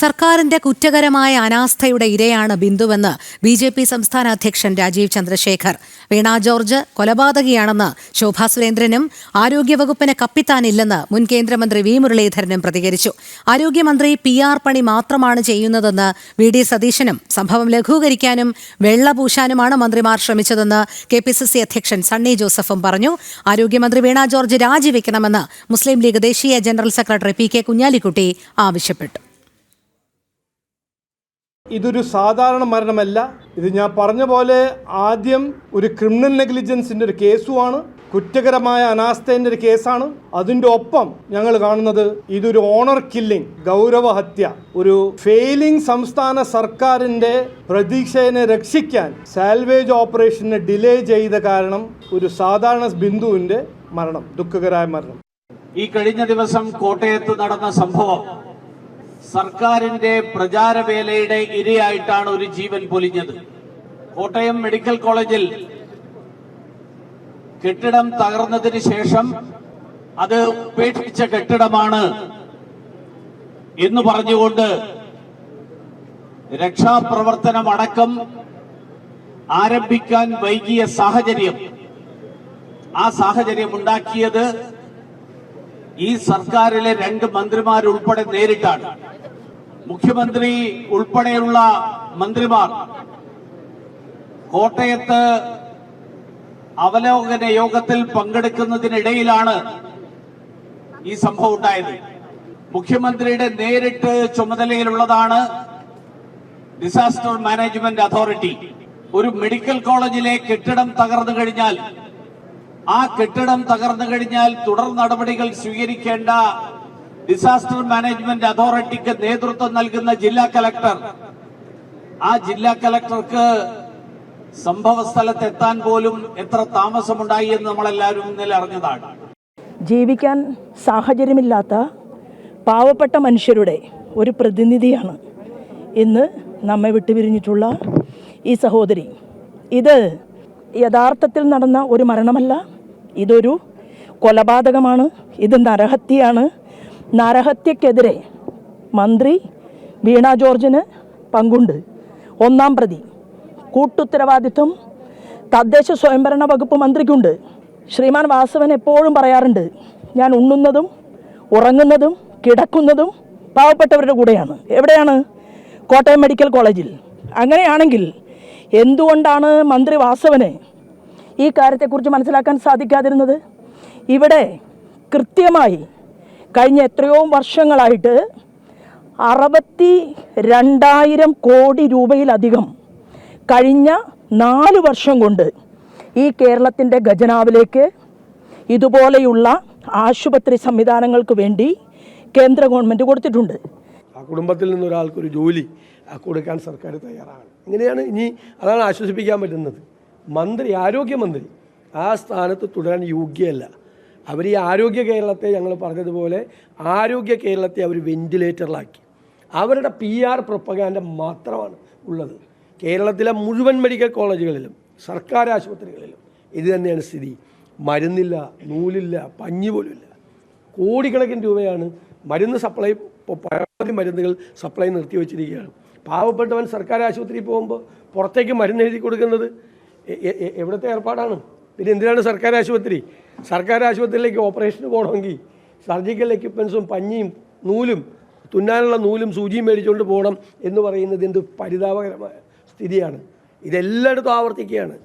സർക്കാരിന്റെ കുറ്റകരമായ അനാസ്ഥയുടെ ഇരയാണ് ബിന്ദുവെന്ന് ബി.ജെ.പി. സംസ്ഥാന അധ്യക്ഷൻ രാജീവ് ചന്ദ്രശേഖർ. വീണ ജോർജ് കൊലപാതകിയാണെന്ന് ശോഭാ സുരേന്ദ്രനും ആരോഗ്യവകുപ്പിന് കപ്പിത്താനില്ലെന്ന് മുൻ കേന്ദ്രമന്ത്രി വി. മുരളീധരനും പ്രതികരിച്ചു. ആരോഗ്യമന്ത്രി PR പണി മാത്രമാണ് ചെയ്യുന്നതെന്ന് വി.ഡി. സതീശനും സംഭവം ലഘൂകരിക്കാനും വെള്ളപൂശാനുമാണ് മന്ത്രിമാർ ശ്രമിച്ചതെന്ന് KPCC അധ്യക്ഷൻ സണ്ണി ജോസഫും പറഞ്ഞു. ആരോഗ്യമന്ത്രി വീണ ജോർജ് രാജിവെക്കണമെന്ന് മുസ്ലിം ലീഗ് ദേശീയ ജനറൽ സെക്രട്ടറി PK കുഞ്ഞാലിക്കുട്ടി ആവശ്യപ്പെട്ടു. ഇതൊരു സാധാരണ മരണമല്ല. ഇത് ഞാൻ പറഞ്ഞ പോലെ ആദ്യം ഒരു ക്രിമിനൽ നെഗ്ലിജൻസിൻ്റെ ഒരു കേസുമാണ്, കുറ്റകരമായ അനാസ്ഥേൻ്റെ ഒരു കേസാണ്. അതിൻ്റെ ഒപ്പം ഞങ്ങൾ കാണുന്നത് ഇതൊരു ഓണർ കില്ലിംഗ്, ഗൗരവഹത്യ, ഒരു ഫെയിലിംഗ് സംസ്ഥാന സർക്കാരിൻ്റെ പ്രതീക്ഷയെ രക്ഷിക്കാൻ സാൽവേജ് ഓപ്പറേഷന് ഡിലേ ചെയ്ത കാരണം ഒരു സാധാരണ ബിന്ദുവിൻ്റെ മരണം, ദുഃഖകരമായ മരണം. ഈ കഴിഞ്ഞ ദിവസം കോട്ടയത്ത് നടന്ന സംഭവം സർക്കാരിന്റെ പ്രചാരവേലയുടെ ഇരയായിട്ടാണ് ഒരു ജീവൻ പൊലിഞ്ഞത്. കോട്ടയം മെഡിക്കൽ കോളേജിൽ കെട്ടിടം തകർന്നതിന് ശേഷം അത് ഉപേക്ഷിച്ച കെട്ടിടമാണ് എന്ന് പറഞ്ഞുകൊണ്ട് രക്ഷാപ്രവർത്തനമടക്കം ആരംഭിക്കാൻ വൈകിയ സാഹചര്യം, ആ സാഹചര്യം ഉണ്ടാക്കിയത് ഈ സർക്കാരിലെ 2 മന്ത്രിമാരുൾപ്പെടെ നേരിട്ടാണ്. മുഖ്യമന്ത്രി ഉൾപ്പെടെയുള്ള മന്ത്രിമാർ കോട്ടയത്ത് അവലോകന യോഗത്തിൽ പങ്കെടുക്കുന്നതിനിടയിലാണ് ഈ സംഭവം ഉണ്ടായത്. മുഖ്യമന്ത്രിയുടെ നേരിട്ട് ചുമതലയിലുള്ളതാണ് ഡിസാസ്റ്റർ മാനേജ്മെന്റ് അതോറിറ്റി. ഒരു മെഡിക്കൽ കോളേജിലെ കെട്ടിടം തകർന്നു കഴിഞ്ഞാൽ, ആ കെട്ടിടം തകർന്നു കഴിഞ്ഞാൽ തുടർ നടപടികൾ സ്വീകരിക്കേണ്ട ഡിസാസ്റ്റർ മാനേജ്മെന്റ് അതോറിറ്റിക്ക് നേതൃത്വം നൽകുന്ന ജില്ലാ കലക്ടർ, ആ ജില്ലാ കലക്ടർക്ക് സംഭവ സ്ഥലത്തെത്താൻ പോലും എത്ര താമസമുണ്ടായി എന്ന് നമ്മളെല്ലാവരും ഇന്നലെ അറിഞ്ഞതാണ്. ജീവിക്കാൻ സാഹചര്യമില്ലാത്ത പാവപ്പെട്ട മനുഷ്യരുടെ ഒരു പ്രതിനിധിയാണ് ഇന്ന് നമ്മെ വിട്ടുപിരിഞ്ഞിട്ടുള്ള ഈ സഹോദരി. ഇത് യഥാർത്ഥത്തിൽ നടന്ന ഒരു മരണമല്ല, ഇതൊരു കൊലപാതകമാണ്, ഇത് നരഹത്യയാണ്. നരഹത്യക്കെതിരെ മന്ത്രി വീണ ജോർജിന് പങ്കുണ്ട്. 1-ാം പ്രതി കൂട്ടുത്തരവാദിത്വം തദ്ദേശ സ്വയംഭരണ വകുപ്പ് മന്ത്രിക്കുണ്ട്. ശ്രീമാൻ വാസവൻ എപ്പോഴും പറയാറുണ്ട്, ഞാൻ ഉണ്ണുന്നതും ഉറങ്ങുന്നതും കിടക്കുന്നതും പാവപ്പെട്ടവരുടെ കൂടെയാണ്. എവിടെയാണ്? കോട്ടയം മെഡിക്കൽ കോളേജിൽ. അങ്ങനെയാണെങ്കിൽ എന്തുകൊണ്ടാണ് മന്ത്രി വാസവന് ഈ കാര്യത്തെക്കുറിച്ച് മനസ്സിലാക്കാൻ സാധിക്കാതിരുന്നത്? ഇവിടെ കൃത്യമായി കഴിഞ്ഞ എത്രയോ വർഷങ്ങളായിട്ട് 62,000 കോടി രൂപയിലധികം കഴിഞ്ഞ 4 വർഷം കൊണ്ട് ഈ കേരളത്തിൻ്റെ ഖജനാവിലേക്ക് ഇതുപോലെയുള്ള ആശുപത്രി സംവിധാനങ്ങൾക്ക് വേണ്ടി കേന്ദ്ര ഗവൺമെൻറ് കൊടുത്തിട്ടുണ്ട്. ആ കുടുംബത്തിൽ നിന്നൊരാൾക്കൊരു ജോലി കൊടുക്കാൻ സർക്കാർ തയ്യാറാണ്. ഇങ്ങനെയാണ് ഇനി, അതാണ് ആശ്വസിപ്പിക്കാൻ പറ്റുന്നത്. ആരോഗ്യമന്ത്രി ആ സ്ഥാനത്ത് തുടരാൻ യോഗ്യമല്ല. അവർ ഈ ആരോഗ്യ കേരളത്തെ, ഞങ്ങൾ പറഞ്ഞതുപോലെ ആരോഗ്യ കേരളത്തെ അവർ വെന്റിലേറ്ററിലാക്കി. അവരുടെ PR പ്രൊപ്പഗാൻഡ മാത്രമാണ് ഉള്ളത്. കേരളത്തിലെ മുഴുവൻ മെഡിക്കൽ കോളേജുകളിലും സർക്കാർ ആശുപത്രികളിലും ഇത് തന്നെയാണ് സ്ഥിതി. മരുന്നില്ല, നൂലില്ല, പഞ്ഞി പോലുമില്ല. കോടിക്കണക്കിന് രൂപയാണ് മരുന്ന് സപ്ലൈ, പരമാവധി മരുന്നുകൾ സപ്ലൈ നിർത്തിവെച്ചിരിക്കുകയാണ്. പാവപ്പെട്ടവൻ സർക്കാർ ആശുപത്രിയിൽ പോകുമ്പോൾ പുറത്തേക്ക് മരുന്ന് എഴുതി കൊടുക്കുന്നത് എവിടുത്തെ ഏർപ്പാടാണ്? പിന്നെ എന്തിനാണ് സർക്കാർ ആശുപത്രി? സർക്കാർ ആശുപത്രിയിലേക്ക് ഓപ്പറേഷന് പോകണമെങ്കിൽ സർജിക്കൽ എക്യുപ്മെൻസും പഞ്ഞിയും നൂലും, തുന്നാനുള്ള നൂലും സൂചിയും മേടിച്ചുകൊണ്ട് പോകണം എന്ന് പറയുന്നത് എന്ത് പരിതാപകരമായ സ്ഥിതിയാണ്. ഇതെല്ലായിടത്തും ആവർത്തിക്കുകയാണ്.